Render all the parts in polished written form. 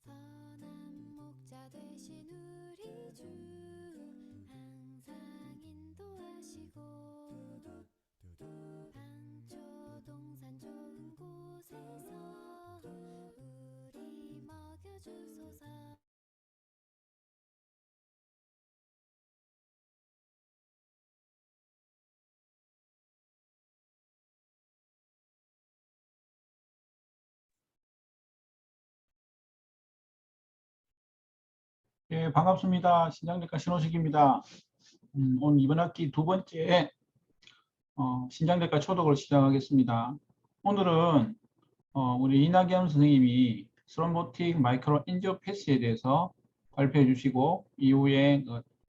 선한 목자 되신 우리 주 항상 인도하시고 방초 동산 좋은 곳에서 우리 먹여주소서. 예, 반갑습니다. 신장내과 신호식입니다. 오늘 이번 학기 두 번째 신장내과 초독을 시작하겠습니다. 오늘은 우리 이낙연 선생님이 스롬보틱 마이크로 엔지오패스에 대해서 발표해 주시고 이후에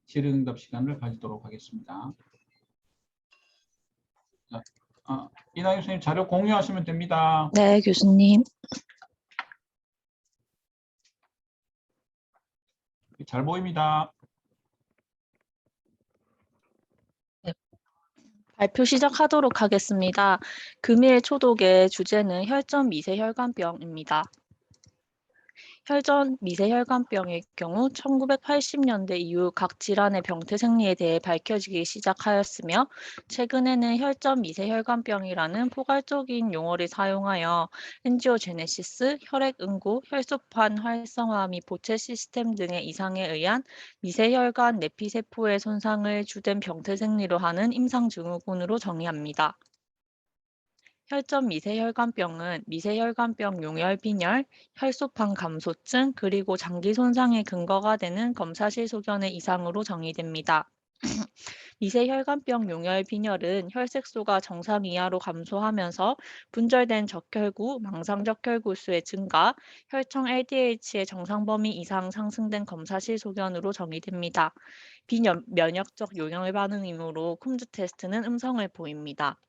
질의응답 시간을 가지도록 하겠습니다. 자, 이낙연 선생님 자료 공유하시면 됩니다. 네, 교수님. 잘 보입니다. 발표 시작하도록 하겠습니다. 금일 초독의 주제는 혈전 미세혈관병입니다. 혈전 미세혈관병의 경우 1980년대 이후 각 질환의 병태 생리에 대해 밝혀지기 시작하였으며 최근에는 혈전 미세혈관병이라는 포괄적인 용어를 사용하여 엔지오제네시스, 혈액 응고, 혈소판 활성화 및 보채 시스템 등의 이상에 의한 미세혈관 내피세포의 손상을 주된 병태 생리로 하는 임상증후군으로 정의합니다. 혈전 미세혈관병은 미세혈관병 용혈 빈혈, 혈소판 감소증, 그리고 장기 손상의 근거가 되는 검사실 소견의 이상으로 정의됩니다. 미세혈관병 용혈 빈혈은 혈색소가 정상 이하로 감소하면서 분절된 적혈구, 망상적혈구 수의 증가, 혈청 LDH의 정상 범위 이상 상승된 검사실 소견으로 정의됩니다. 비면역적 용혈 반응이므로 쿰즈 테스트는 음성을 보입니다.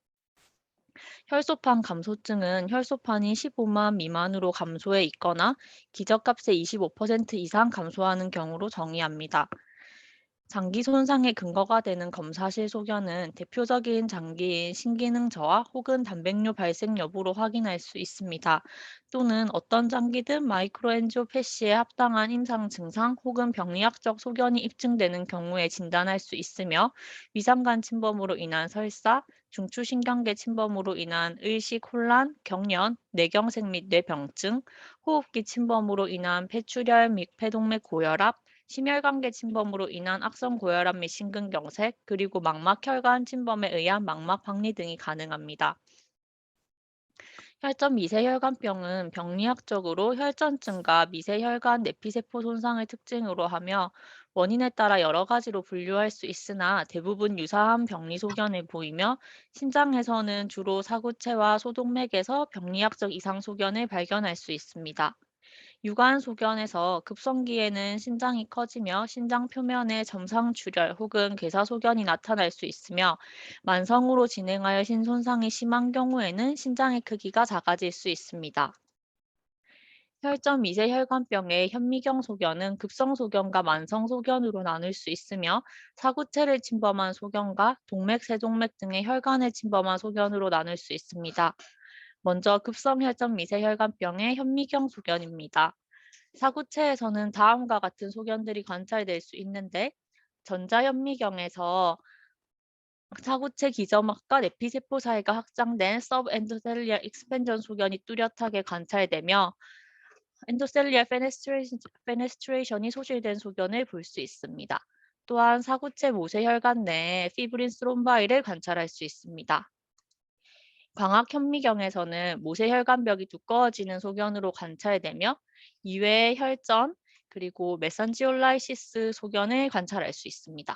혈소판 감소증은 혈소판이 15만 미만으로 감소해 있거나 기저값의 25% 이상 감소하는 경우로 정의합니다. 장기 손상의 근거가 되는 검사실 소견은 대표적인 장기인 신기능 저하 혹은 단백뇨 발생 여부로 확인할 수 있습니다. 또는 어떤 장기든 마이크로엔지오패시에 합당한 임상 증상 혹은 병리학적 소견이 입증되는 경우에 진단할 수 있으며 위장관 침범으로 인한 설사, 중추신경계 침범으로 인한 의식 혼란, 경련, 뇌경색 및 뇌병증, 호흡기 침범으로 인한 폐출혈 및 폐동맥 고혈압, 심혈관계 침범으로 인한 악성 고혈압 및 심근경색, 그리고 망막혈관 침범에 의한 망막 박리 등이 가능합니다. 혈전 미세혈관병은 병리학적으로 혈전증과 미세혈관 내피세포 손상을 특징으로 하며 원인에 따라 여러 가지로 분류할 수 있으나 대부분 유사한 병리 소견을 보이며 신장에서는 주로 사구체와 소동맥에서 병리학적 이상 소견을 발견할 수 있습니다. 유관 소견에서 급성기에는 신장이 커지며 신장 표면에 점상출혈 혹은 괴사 소견이 나타날 수 있으며 만성으로 진행하여 신손상이 심한 경우에는 신장의 크기가 작아질 수 있습니다. 혈전 미세혈관병의 현미경 소견은 급성 소견과 만성 소견으로 나눌 수 있으며 사구체를 침범한 소견과 동맥, 세동맥 등의 혈관을 침범한 소견으로 나눌 수 있습니다. 먼저 급성 혈전 미세혈관병의 현미경 소견입니다. 사구체에서는 다음과 같은 소견들이 관찰될 수 있는데 전자현미경에서 사구체 기점막과 내피세포 사이가 확장된 서브엔도셀리아 익스펜전 소견이 뚜렷하게 관찰되며 엔도셀리아 페네스트레이션이 소실된 소견을 볼 수 있습니다. 또한 사구체 모세혈관 내에 피브린 스롬바이를 관찰할 수 있습니다. 광학현미경에서는 모세혈관벽이 두꺼워지는 소견으로 관찰되며 이외의 혈전 그리고 메산지올라이시스 소견을 관찰할 수 있습니다.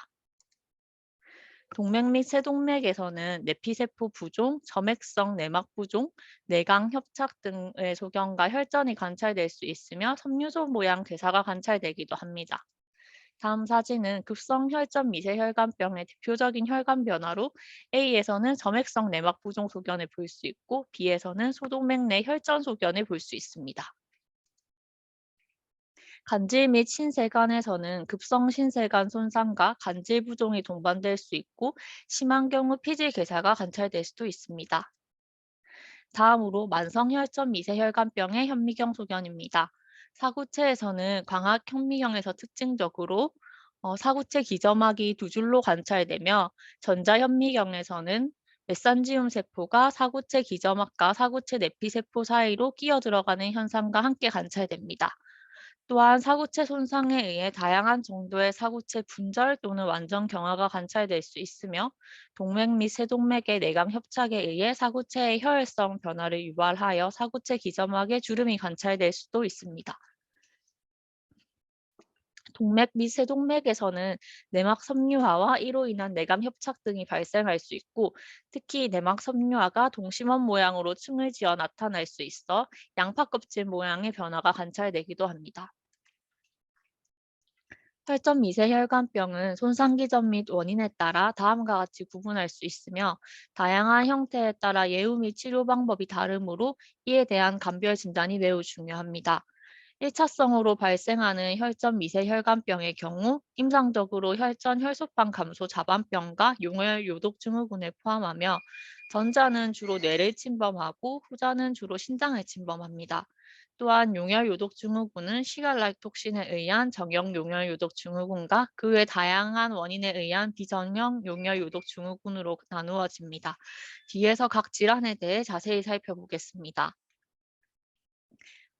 동맥 및 세동맥에서는 내피세포 부종, 점액성 내막 부종, 내강 협착 등의 소견과 혈전이 관찰될 수 있으며 섬유소 모양 괴사가 관찰되기도 합니다. 다음 사진은 급성 혈전 미세혈관병의 대표적인 혈관 변화로 A에서는 점액성 내막 부종 소견을 볼 수 있고 B에서는 소동맥 내 혈전 소견을 볼 수 있습니다. 간질 및 신세간에서는 급성 신세간 손상과 간질 부종이 동반될 수 있고 심한 경우 피질 괴사가 관찰될 수도 있습니다. 다음으로 만성혈전 미세혈관병의 현미경 소견입니다. 사구체에서는 광학 현미경에서 특징적으로 사구체 기점막이 두 줄로 관찰되며 전자현미경에서는 메산지움 세포가 사구체 기점막과 사구체 내피세포 사이로 끼어 들어가는 현상과 함께 관찰됩니다. 또한 사구체 손상에 의해 다양한 정도의 사구체 분절 또는 완전 경화가 관찰될 수 있으며 동맥 및 세동맥의 내감 협착에 의해 사구체의 혈액성 변화를 유발하여 사구체 기점막에 주름이 관찰될 수도 있습니다. 동맥 및 세동맥에서는 내막 섬유화와 이로 인한 내감 협착 등이 발생할 수 있고 특히 내막 섬유화가 동심원 모양으로 층을 지어 나타날 수 있어 양파 껍질 모양의 변화가 관찰되기도 합니다. 혈전 미세혈관병은 손상 기전 및 원인에 따라 다음과 같이 구분할 수 있으며 다양한 형태에 따라 예후 및 치료 방법이 다르므로 이에 대한 감별 진단이 매우 중요합니다. 1차성으로 발생하는 혈전 미세혈관병의 경우 임상적으로 혈전 혈소판 감소 자반병과 용혈 요독 증후군을 포함하며 전자는 주로 뇌를 침범하고 후자는 주로 신장을 침범합니다. 또한 용혈 요독 증후군은 시갈락톡신에 의한 정형 용혈 요독 증후군과 그 외 다양한 원인에 의한 비정형 용혈 요독 증후군으로 나누어집니다. 뒤에서 각 질환에 대해 자세히 살펴보겠습니다.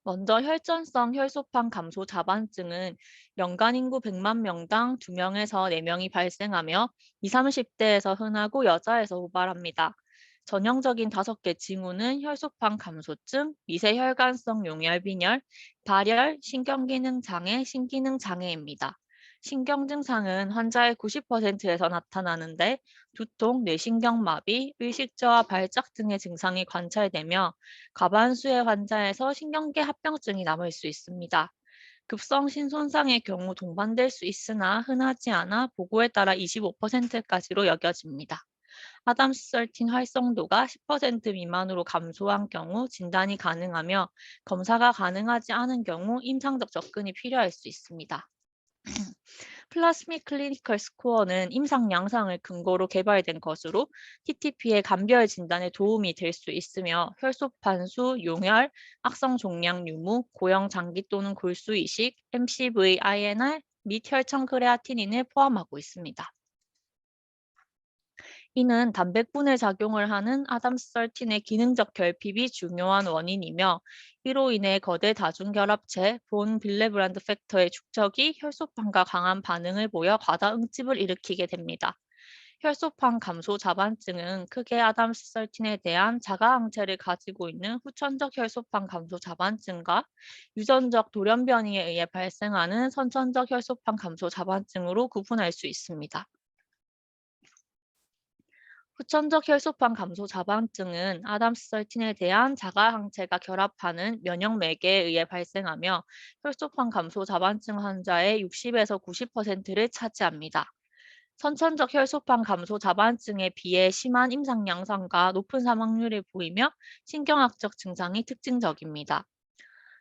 먼저 혈전성 혈소판 감소 자반증은 연간 인구 100만 명당 2명에서 4명이 발생하며 20, 30대에서 흔하고 여자에서 호발합니다. 전형적인 5개 징후는 혈소판 감소증, 미세혈관성 용혈빈혈, 발열, 신경기능 장애, 신기능 장애입니다. 신경 증상은 환자의 90%에서 나타나는데 두통, 뇌신경마비, 의식저하 발작 등의 증상이 관찰되며 과반수의 환자에서 신경계 합병증이 남을 수 있습니다. 급성 신손상의 경우 동반될 수 있으나 흔하지 않아 보고에 따라 25%까지로 여겨집니다. 아담스13 활성도가 10% 미만으로 감소한 경우 진단이 가능하며 검사가 가능하지 않은 경우 임상적 접근이 필요할 수 있습니다. 플라스믹 클리니컬 스코어는 임상 양상을 근거로 개발된 것으로 TTP의 감별 진단에 도움이 될 수 있으며 혈소판수, 용혈, 악성 종양 유무, 고형 장기 또는 골수 이식, MCV, INR 및 혈청 크레아티닌을 포함하고 있습니다. 이는 단백분의 작용을 하는 아담스13의 기능적 결핍이 중요한 원인이며 이로 인해 거대 다중결합체 본 빌레브란드 팩터의 축적이 혈소판과 강한 반응을 보여 과다 응집을 일으키게 됩니다. 혈소판 감소 자반증은 크게 아담스13에 대한 자가항체를 가지고 있는 후천적 혈소판 감소 자반증과 유전적 돌연 변이에 의해 발생하는 선천적 혈소판 감소 자반증으로 구분할 수 있습니다. 후천적 혈소판 감소 자반증은 아담스13에 대한 자가 항체가 결합하는 면역 매개에 의해 발생하며 혈소판 감소 자반증 환자의 60에서 90%를 차지합니다. 선천적 혈소판 감소 자반증에 비해 심한 임상 양상과 높은 사망률을 보이며 신경학적 증상이 특징적입니다.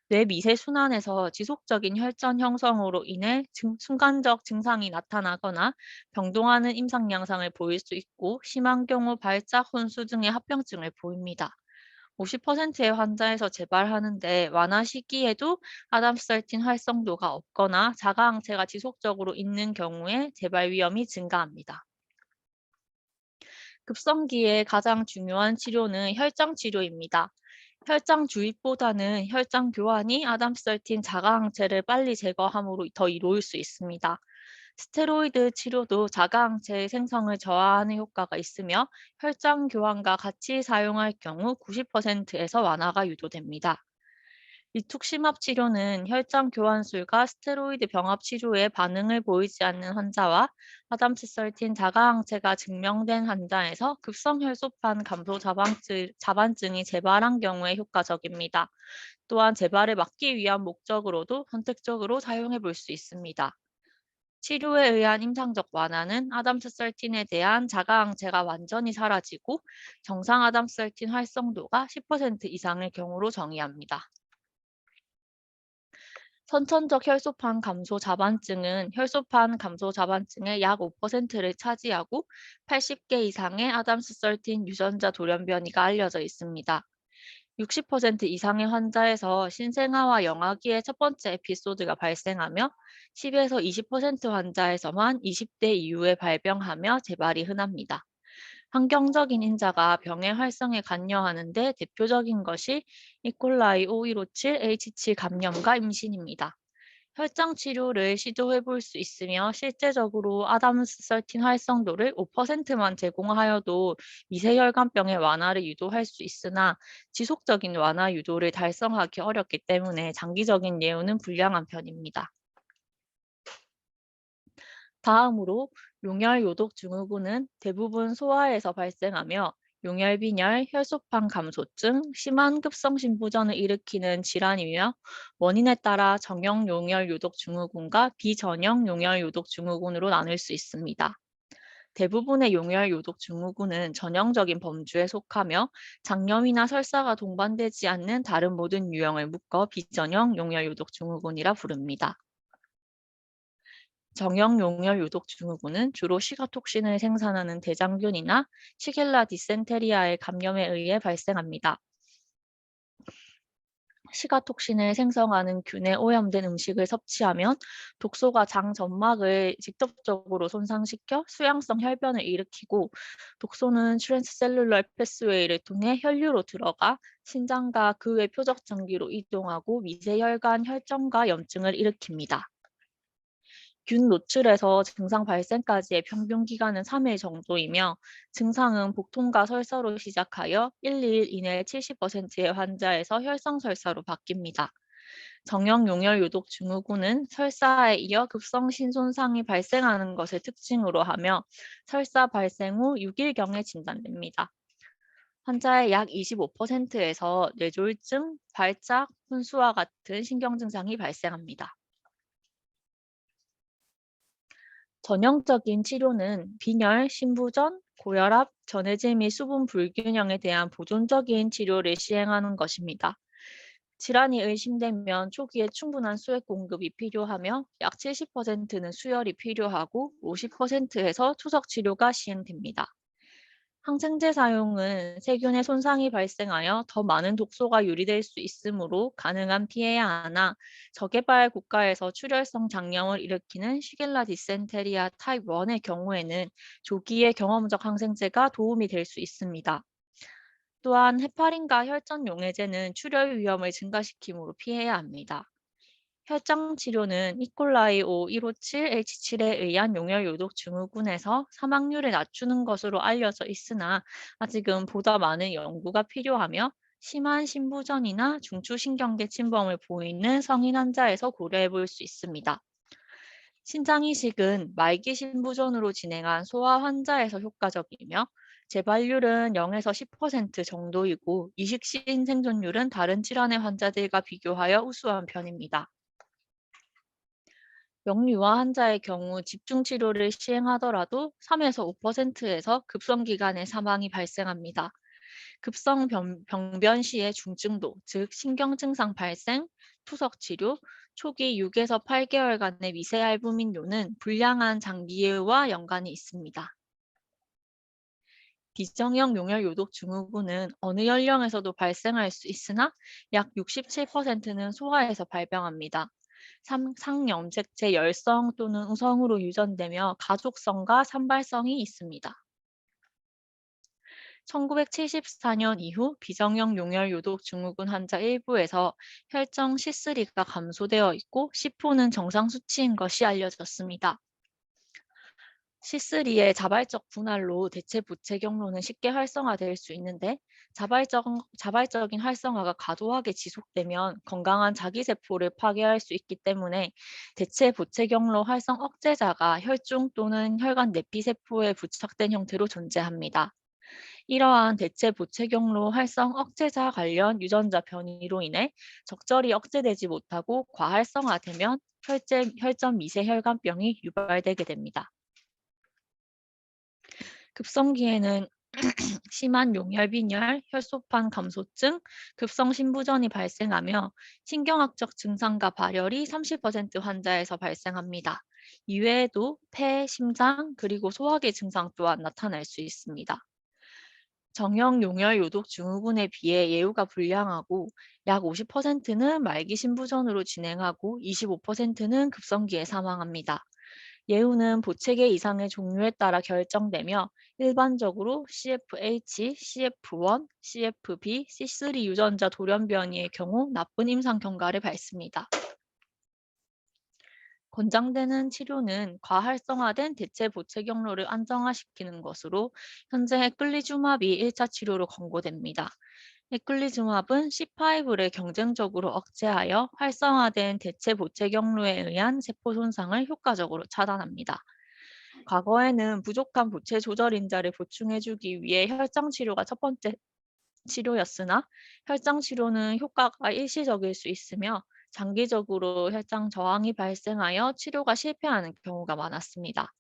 뇌 미세 순환에서 지속적인 혈전 형성으로 인해 순간적 증상이 나타나거나 병동하는 임상 양상을 보일 수 있고 심한 경우 발작, 혼수 등의 합병증을 보입니다. 50%의 환자에서 재발하는데 완화 시기에도 아담스13 활성도가 없거나 자가항체가 지속적으로 있는 경우에 재발 위험이 증가합니다. 급성기의 가장 중요한 치료는 혈장 치료입니다. 혈장 주입보다는 혈장 교환이 아담스13 자가항체를 빨리 제거함으로 더 이로울 수 있습니다. 스테로이드 치료도 자가항체의 생성을 저하하는 효과가 있으며 혈장 교환과 같이 사용할 경우 90%에서 완화가 유도됩니다. 리투크시맙 치료는 혈장 교환술과 스테로이드 병합 치료에 반응을 보이지 않는 환자와 아담스13 자가항체가 증명된 환자에서 급성 혈소판 감소 자반증이 재발한 경우에 효과적입니다. 또한 재발을 막기 위한 목적으로도 선택적으로 사용해 볼 수 있습니다. 치료에 의한 임상적 완화는 아담스13에 대한 자가항체가 완전히 사라지고 정상 아담스13 활성도가 10% 이상의 경우로 정의합니다. 선천적 혈소판 감소 자반증은 혈소판 감소 자반증의 약 5%를 차지하고 80개 이상의 아담스 13 유전자 돌연변이가 알려져 있습니다. 60% 이상의 환자에서 신생아와 영아기의 첫 번째 에피소드가 발생하며 10에서 20% 환자에서만 20대 이후에 발병하며 재발이 흔합니다. 환경적인 인자가 병의 활성에 관여하는 데 대표적인 것이 이콜라이 5157H7 감염과 임신입니다. 혈장 치료를 시도해 볼 수 있으며 실제적으로 아담스 13 활성도를 5%만 제공하여도 미세혈관병의 완화를 유도할 수 있으나 지속적인 완화 유도를 달성하기 어렵기 때문에 장기적인 예우는 불량한 편입니다. 다음으로 용혈 요독 증후군은 대부분 소아에서 발생하며 용혈빈혈, 혈소판 감소증, 심한 급성 신부전을 일으키는 질환이며 원인에 따라 정형 용혈 요독 증후군과 비전형 용혈 요독 증후군으로 나눌 수 있습니다. 대부분의 용혈 요독 증후군은 전형적인 범주에 속하며 장염이나 설사가 동반되지 않는 다른 모든 유형을 묶어 비전형 용혈 요독 증후군이라 부릅니다. 정형 용혈 요독 증후군은 주로 시가톡신을 생산하는 대장균이나 시겔라 디센테리아의 감염에 의해 발생합니다. 시가톡신을 생성하는 균에 오염된 음식을 섭취하면 독소가 장 점막을 직접적으로 손상시켜 수양성 혈변을 일으키고 독소는 트랜스셀룰러 패스웨이를 통해 혈류로 들어가 신장과 그 외 표적장기로 이동하고 미세혈관 혈점과 염증을 일으킵니다. 균 노출에서 증상 발생까지의 평균 기간은 3일 정도이며 증상은 복통과 설사로 시작하여 1일 이내 70%의 환자에서 혈성 설사로 바뀝니다. 정형 용혈 요독 증후군은 설사에 이어 급성 신손상이 발생하는 것을 특징으로 하며 설사 발생 후 6일경에 진단됩니다. 환자의 약 25%에서 뇌졸중, 발작, 혼수와 같은 신경 증상이 발생합니다. 전형적인 치료는 빈혈, 신부전, 고혈압, 전해질 및 수분 불균형에 대한 보존적인 치료를 시행하는 것입니다. 질환이 의심되면 초기에 충분한 수액 공급이 필요하며 약 70%는 수혈이 필요하고 50%에서 투석 치료가 시행됩니다. 항생제 사용은 세균의 손상이 발생하여 더 많은 독소가 유리될 수 있으므로 가능한 피해야 하나 저개발 국가에서 출혈성 장염을 일으키는 시겔라 디센테리아 타입 1의 경우에는 조기에 경험적 항생제가 도움이 될 수 있습니다. 또한 헤파린과 혈전 용해제는 출혈 위험을 증가시키므로 피해야 합니다. 혈장 치료는 이콜라이 5157H7에 의한 용혈 요독 증후군에서 사망률을 낮추는 것으로 알려져 있으나 아직은 보다 많은 연구가 필요하며 심한 신부전이나 중추신경계 침범을 보이는 성인 환자에서 고려해 볼 수 있습니다. 신장이식은 말기 신부전으로 진행한 소아 환자에서 효과적이며 재발률은 0에서 10% 정도이고 이식 시인 생존율은 다른 질환의 환자들과 비교하여 우수한 편입니다. 영유아 환자의 경우 집중 치료를 시행하더라도 3에서 5%에서 급성 기간에 사망이 발생합니다. 급성 병변 시의 중증도, 즉 신경 증상 발생, 투석 치료, 초기 6에서 8개월간의 미세알부민료는 불량한 장기예후와 연관이 있습니다. 비정형 용혈 요독 증후군은 어느 연령에서도 발생할 수 있으나 약 67%는 소아에서 발병합니다. 상염색체 열성 또는 우성으로 유전되며 가족성과 산발성이 있습니다. 1974년 이후 비정형 용혈 요독 증후군 환자 일부에서 혈정 C3가 감소되어 있고 C4는 정상 수치인 것이 알려졌습니다. C3의 자발적 분할로 대체 부체 경로는 쉽게 활성화될 수 있는데 자발적인 활성화가 과도하게 지속되면 건강한 자기세포를 파괴할 수 있기 때문에 대체 부체 경로 활성 억제자가 혈중 또는 혈관 내피세포에 부착된 형태로 존재합니다. 이러한 대체 부체 경로 활성 억제자 관련 유전자 변이로 인해 적절히 억제되지 못하고 과활성화되면 혈전 미세혈관병이 유발되게 됩니다. 급성기에는 심한 용혈빈혈, 혈소판 감소증, 급성 신부전이 발생하며 신경학적 증상과 발열이 30% 환자에서 발생합니다. 이외에도 폐, 심장, 그리고 소화기 증상 또한 나타날 수 있습니다. 정형 용혈 요독 증후군에 비해 예후가 불량하고 약 50%는 말기 신부전으로 진행하고 25%는 급성기에 사망합니다. 예후는 보체계 이상의 종류에 따라 결정되며 일반적으로 CFH, CF1, CFB, C3 유전자 돌연변이의 경우 나쁜 임상 경과를 밝습니다. 권장되는 치료는 과활성화된 대체 보체 경로를 안정화시키는 것으로 현재 에클리주맙이 1차 치료로 권고됩니다. 에클리주맙은 C5를 경쟁적으로 억제하여 활성화된 대체 보체 경로에 의한 세포 손상을 효과적으로 차단합니다. 과거에는 부족한 보체 조절 인자를 보충해주기 위해 혈장 치료가 첫 번째 치료였으나 혈장 치료는 효과가 일시적일 수 있으며 장기적으로 혈장 저항이 발생하여 치료가 실패하는 경우가 많았습니다.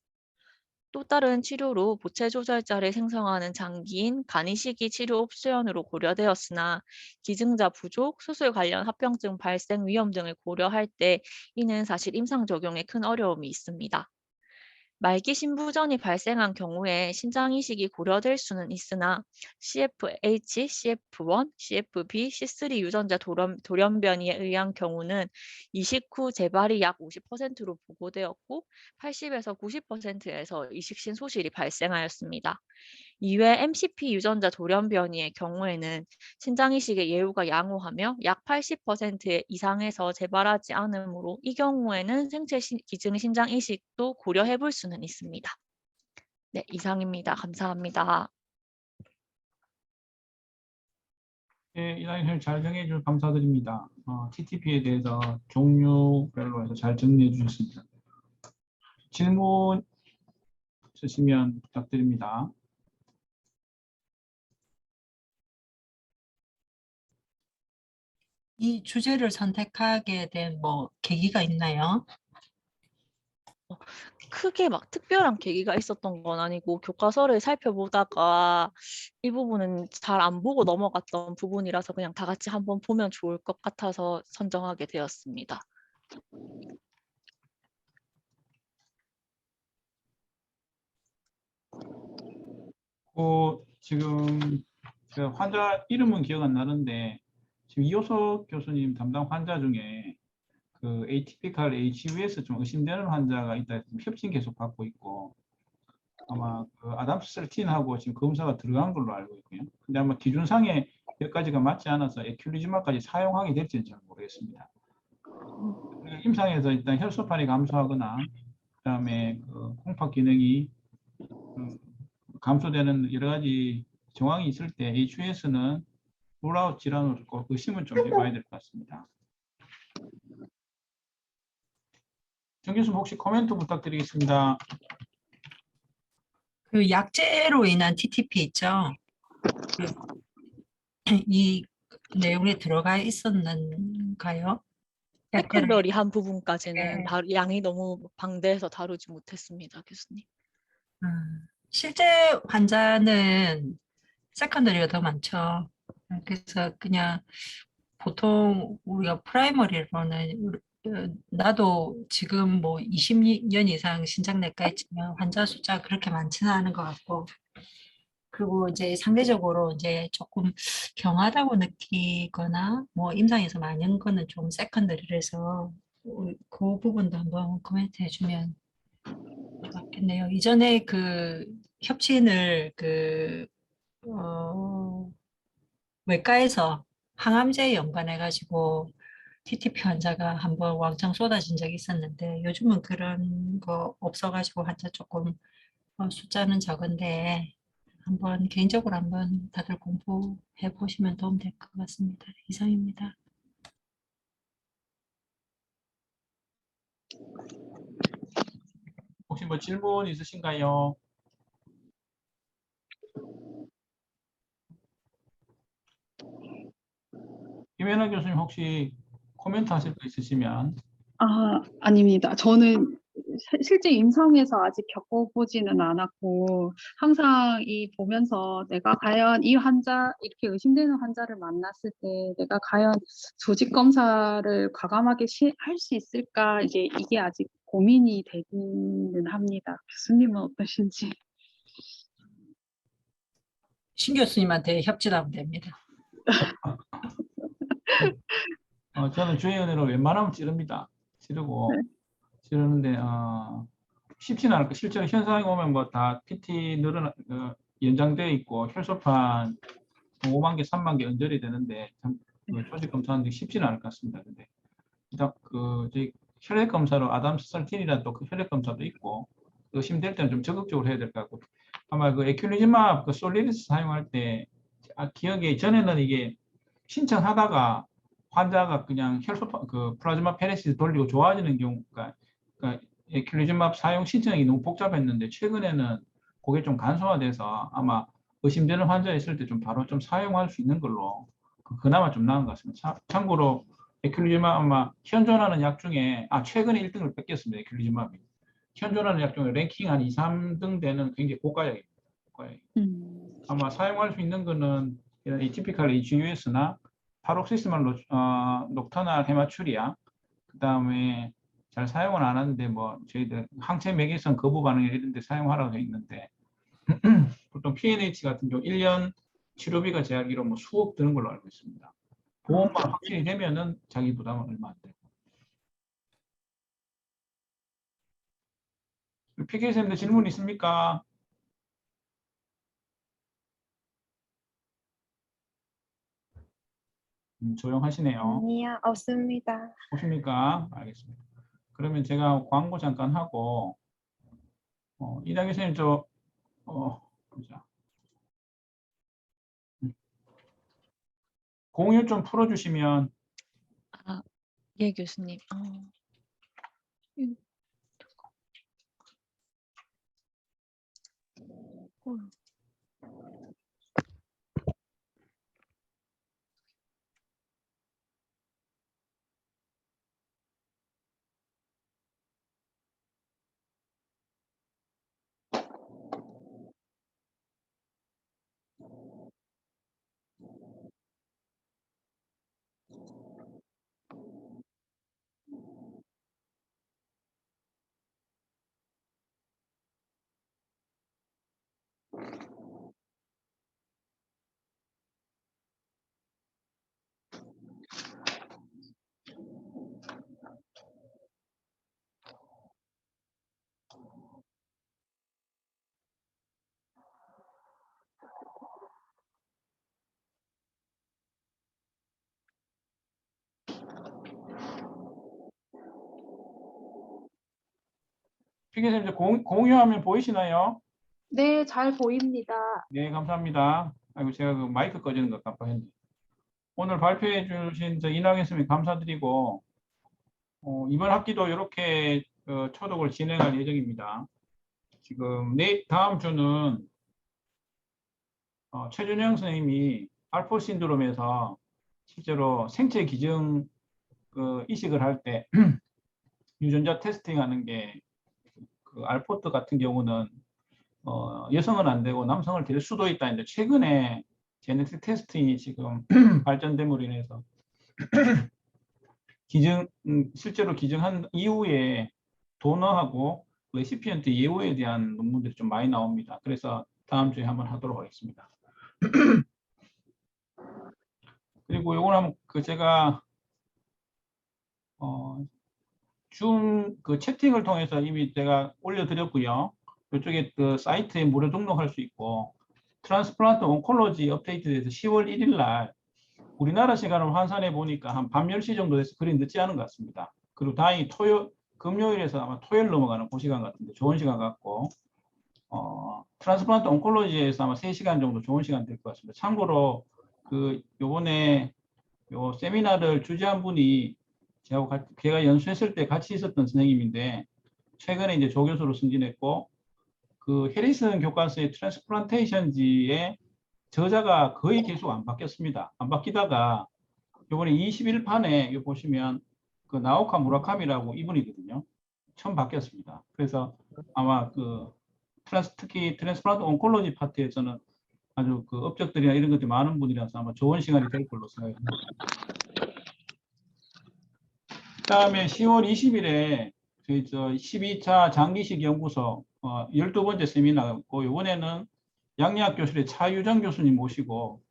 또 다른 치료로 보체 조절자를 생성하는 장기인 간이식이 치료 옵션으로 고려되었으나 기증자 부족, 수술 관련 합병증 발생 위험 등을 고려할 때 이는 사실 임상 적용에 큰 어려움이 있습니다. 말기 신부전이 발생한 경우에 신장 이식이 고려될 수는 있으나 CFH, CF1, CFB, C3 유전자 돌연변이에 의한 경우는 이식 후 재발이 약 50%로 보고되었고 80에서 90%에서 이식 신소실이 발생하였습니다. 이외 MCP 유전자 돌연변이의 경우에는 신장 이식의 예후가 양호하며 약 80% 이상에서 재발하지 않으므로 이 경우에는 생체 기증 신장 이식도 고려해 볼 수는 있습니다. 네, 이상입니다. 감사합니다. 네, 이다희 선생님 잘 정리해 주셔서 감사드립니다. TTP에 대해서 종류별로 해서 잘 정리해 주셨습니다. 질문 있으시면 부탁드립니다. 이 주제를 선택하게 된 뭐 계기가 있나요? 크게 막 특별한 계기가 있었던 건 아니고 교과서를 살펴보다가 이 부분은 잘 안 보고 넘어갔던 부분이라서 그냥 다 같이 한번 보면 좋을 것 같아서 선정하게 되었습니다. 지금 제가 환자 이름은 기억 안 나는데 지금 이호석 교수님 담당 환자 중에 그 atypical HUS 좀 의심되는 환자가 있다 해서 협진 계속 받고 있고 아마 그 아담스 13하고 지금 검사가 들어간 걸로 알고 있고요. 근데 아마 기준상에 몇 가지가 맞지 않아서 에큐리즈마까지 사용하게 될지는 잘 모르겠습니다. 임상에서 일단 혈소판이 감소하거나 그다음에 그 콩팥 기능이 감소되는 여러 가지 정황이 있을 때 HUS는 롤아웃 질환으로 꼭 의심을 좀 해봐야 될 것 같습니다. 정 교수님 혹시 코멘트 부탁드리겠습니다. 그 약제로 인한 TTP 있죠? 이 내용에 들어가 있었는가요? 세컨더리한 부분까지는 네. 양이 너무 방대해서 다루지 못했습니다, 교수님. 실제 환자는 세컨더리가 더 많죠. 그래서 그냥 보통 우리가 프라이머리로는 나도 지금 뭐 20년 이상 신장내과 있지만 환자 숫자가 그렇게 많지는 않은 것 같고, 그리고 이제 상대적으로 이제 조금 경하다고 느끼거나 뭐 임상에서 많은 거는 좀 세컨더리라서 그 부분도 한번 코멘트 해주면 좋겠네요. 이전에 그 협진을 외과에서 항암제에 연관해가지고 TTP 환자가 한번 왕창 쏟아진 적이 있었는데 요즘은 그런 거 없어가지고 환자 조금 숫자는 적은데 한번 개인적으로 한번 다들 공부해 보시면 도움 될 것 같습니다. 이상입니다. 혹시 뭐 질문 있으신가요? 김연아 교수님 혹시 코멘트 하실 거 있으시면. 아닙니다. 저는 실제 임상에서 아직 겪어보지는 않았고 항상 이 보면서 내가 과연 이 환자 이렇게 의심되는 환자를 만났을 때 내가 과연 조직 검사를 과감하게 할 수 있을까 이게 아직 고민이 되기는 합니다. 교수님은 어떠신지? 신 교수님한테 협진하면 됩니다. 저는 주의 은혜로 웬만하면 찌릅니다. 찌르고 찌르는데 쉽지는 않을 거. 실제로 현상이 오면 뭐 다 PT 연장되어 있고 혈소판 5만 개, 3만 개 연절이 되는데 참 조직 검사하는 게 쉽지는 않을 것 같습니다. 근데 일단 저희 혈액 검사로 아담스 설틴이라는 또 그 혈액 검사도 있고 의심될 때는 좀 적극적으로 해야 될 것 같고 아마 그 에큐리지맙 그 솔리리스 사용할 때 기억에 전에는 이게 신청하다가 환자가 그냥 혈소판 그 플라즈마 페레시스 돌리고 좋아지는 경우가 그러니까 에큐리지맙 사용 신청이 너무 복잡했는데 최근에는 그게 좀 간소화돼서 아마 의심되는 환자 있을 때 좀 바로 좀 사용할 수 있는 걸로 그나마 좀 나은 것 같습니다. 참고로 에큐리지맙 아마 현존하는 약 중에 최근에 1등을 뺏겼습니다. 에큐리지맙이 현존하는 약 중에 랭킹 한 2, 3등 되는 굉장히 고가약입니다. 고가약. 아마 사용할 수 있는 거는 이런 atypical HUS나 파록시스멀 녹터널 헤마추리아 그다음에 잘 사용은 안 하는데 뭐 저희들 항체 매개성 거부 반응 이런 데 사용하라고 되어 있는데 보통 PNH 같은 경우 1년 치료비가 제 알기로 뭐 수억 드는 걸로 알고 있습니다. 보험만 확실히 되면은 자기 부담은 얼마 안 되고. PK쌤들 질문 있습니까? 조용하시네요. 아니요, 없습니다. 없습니까? 알겠습니다. 그러면 제가 광고 잠깐 하고 이다 교수님 보자. 공유 좀 풀어주시면. 예, 교수님. 피계쌤 이제 공유하면 보이시나요? 네, 잘 보입니다. 네, 감사합니다. 아이고 제가 그 마이크 꺼지는 거 깜빡했네. 오늘 발표해 주신 이낙연 선생님 감사드리고 이번 학기도 이렇게 초독을 진행할 예정입니다. 지금 다음 주는 최준영 선생님이 알포 신드롬에서 실제로 생체 기증 이식을 할 때 유전자 테스팅하는 게 알포트 같은 경우는 여성은 안 되고 남성을 될 수도 있다 했는데 최근에 제네틱 테스팅이 지금 발전됨으로 인해서 실제로 기증한 이후에 도너하고 레시피언트 예우에 대한 논문들이 좀 많이 나옵니다. 그래서 다음 주에 한번 하도록 하겠습니다. 그리고 요거는 한번 제가 줌 채팅을 통해서 이미 제가 올려드렸고요. 이쪽에 사이트에 무료 등록할 수 있고 트랜스플란트 온콜로지 업데이트돼서 10월 1일 날 우리나라 시간으로 환산해 보니까 한 밤 10시 정도 돼서 그리 늦지 않은 것 같습니다. 그리고 다행히 금요일에서 아마 토요일 넘어가는 그 시간 같은데 좋은 시간 같고 트랜스플란트 온콜로지에서 아마 3시간 정도 좋은 시간 될 것 같습니다. 참고로 요번에 요 세미나를 주재한 분이 제가 연수했을 때 같이 있었던 선생님인데 최근에 이제 조교수로 승진했고 해리슨 교과서의 트랜스플란테이션지의 저자가 거의 계속 안 바뀌었습니다. 안 바뀌다가 요번에 21판에 보시면 나오카 무라카미라고 이분이거든요. 처음 바뀌었습니다. 그래서 아마 특히 트랜스플란트 온콜로지 파트에서는 아주 업적들이나 이런 것들이 많은 분이라서 아마 좋은 시간이 될 걸로 생각합니다. 그다음에 10월 20일에 저희 12차 장기식 연구소 12번째 세미나였고, 이번에는 양리학 교실의 차유정 교수님 모시고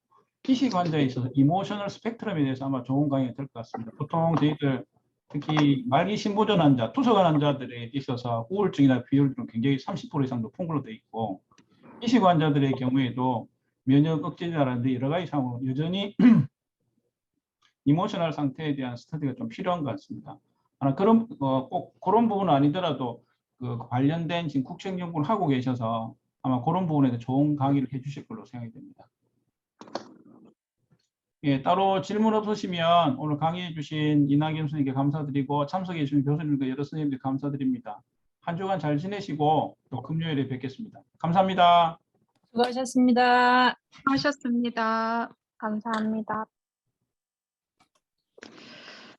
피식 환자에 있어서 이모셔널 스펙트럼에 대해서 아마 좋은 강의가 될 것 같습니다. 보통 저희들 특히 말기 신부전 환자, 투석한 환자들에 있어서 우울증이나 비율들은 굉장히 30% 이상 높은 걸로 되어 있고, 피식 환자들의 경우에도 면역 억제제라든지 여러 가지 상황으로 여전히 이모셔널 상태에 대한 스터디가 좀 필요한 것 같습니다. 꼭 그런 부분은 아니더라도 관련된 지금 국책 연구를 하고 계셔서 아마 그런 부분에 대해 좋은 강의를 해주실 걸로 생각이 됩니다. 예, 따로 질문 없으시면 오늘 강의해 주신 이낙연 선생님께 감사드리고 참석해 주신 교수님과 여러 선생님들 감사드립니다. 한 주간 잘 지내시고 또 금요일에 뵙겠습니다. 감사합니다. 수고하셨습니다. 하셨습니다. 감사합니다.